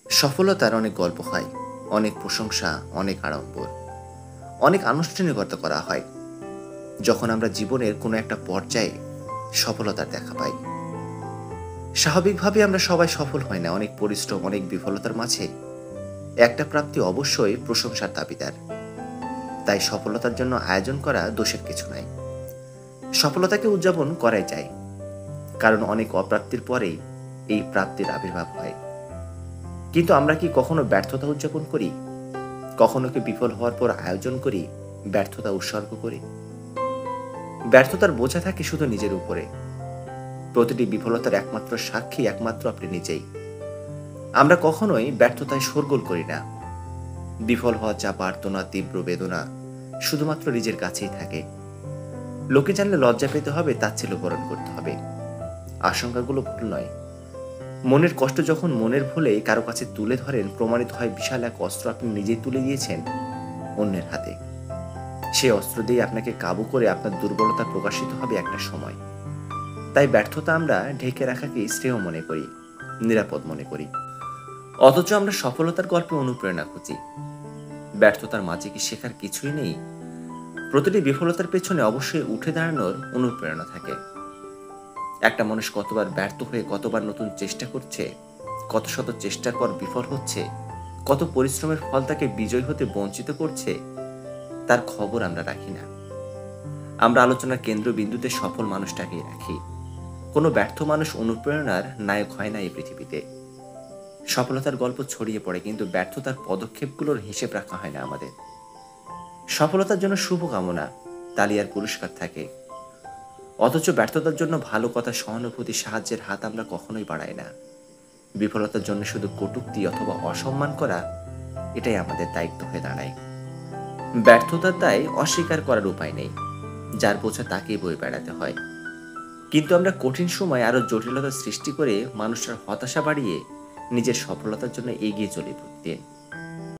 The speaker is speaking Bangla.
সফলতার অনেক গল্প হয়, অনেক প্রশংসা, অনেক আড়ম্বর, অনেক আনুষ্ঠানিকতা করা হয় যখন আমরা জীবনের কোনো একটা পর্যায়ে সফলতার দেখা পাই। স্বাভাবিকভাবে আমরা সবাই সফল হই না। অনেক পরিশ্রম, অনেক বিফলতার মাঝে একটা প্রাপ্তি অবশ্যই প্রশংসার দাবিদার। তাই সফলতার জন্য আয়োজন করা দোষের কিছু নাই। সফলতাকে উদযাপন করাই যায়, কারণ অনেক অপ্রাপ্তির পরেই এই প্রাপ্তির আবির্ভাব হয়। কিন্তু আমরা কি কখনো ব্যর্থতা উদযাপন করি? কখনো কি বিফল হওয়ার পর আয়োজন করি, ব্যর্থতা উৎসর্গ করি? ব্যর্থতার বোঝা থাকে শুধু নিজের উপরে। প্রতিটি বিফলতার একমাত্র সাক্ষী একমাত্র আপনি নিজেই। আমরা কখনোই ব্যর্থতায় শোরগোল করি না। বিফল হওয়া, চাপ, আর্তনা, তীব্র বেদনা শুধুমাত্র নিজের কাছেই থাকে। লোকে জানলে লজ্জা পেতে হবে, তাচ্ছিল্য বরণ করতে হবে। আশঙ্কাগুলো ভুল নয়। মনের কষ্ট যখন মনের ভুলে কারো কাছে তুলে ধরেন, প্রমাণিত হয় বিশাল এক অস্ত্র আপনি নিজেই তুলে দিয়েছেন অন্যের হাতে। সে অস্ত্র দিয়ে আপনাকে কাবু করে আপনার দুর্বলতা প্রকাশিত হবে একটা সময়। তাই ব্যর্থতা আমরা ঢেকে রাখাকে শ্রেয় মনে করি, নিরাপদ মনে করি। অথচ আমরা সফলতার গল্পে অনুপ্রেরণা খুঁজি। ব্যর্থতার মাঝে কি শেখার কিছুই নেই? প্রতিটি বিফলতার পেছনে অবশ্যই উঠে দাঁড়ানোর অনুপ্রেরণা থাকে। একটা মানুষ কতবার ব্যর্থ হয়ে কতবার নতুন চেষ্টা করছে, কত শত চেষ্টার পর বিফল হচ্ছে, কত পরিশ্রমের ফল তাকে বিজয় হতে বঞ্চিত করছে, তার খবর আমরা রাখি না। আমরা আলোচনার কেন্দ্রবিন্দুতে সফল মানুষটাকেই রাখি। কোনো ব্যর্থ মানুষ অনুপ্রেরণার নায়ক হয় না এই পৃথিবীতে। সফলতার গল্প ছড়িয়ে পড়ে, কিন্তু ব্যর্থতার পদক্ষেপগুলোর হিসেব রাখা হয় না আমাদের। সফলতার জন্য শুভকামনা, তালি আর পুরস্কার থাকে, অথচ ব্যর্থতার জন্য ভালো কথা, সহানুভূতি, সাহায্যের হাত আমরা কখনোই বাড়াই না। বিফলতার জন্য শুধু কটূক্তি অথবা অসম্মান করা, এটাই আমাদের দায়িত্ব হয়ে দাঁড়ায়। ব্যর্থতার দায় অস্বীকার করার উপায় নেই, যার বোঝা তাকেই বয়ে বেড়াতে হয়। কিন্তু আমরা কঠিন সময় আরো জটিলতা সৃষ্টি করে মানুষের হতাশা বাড়িয়ে নিজের সফলতার জন্য এগিয়ে চলি প্রতিদিন।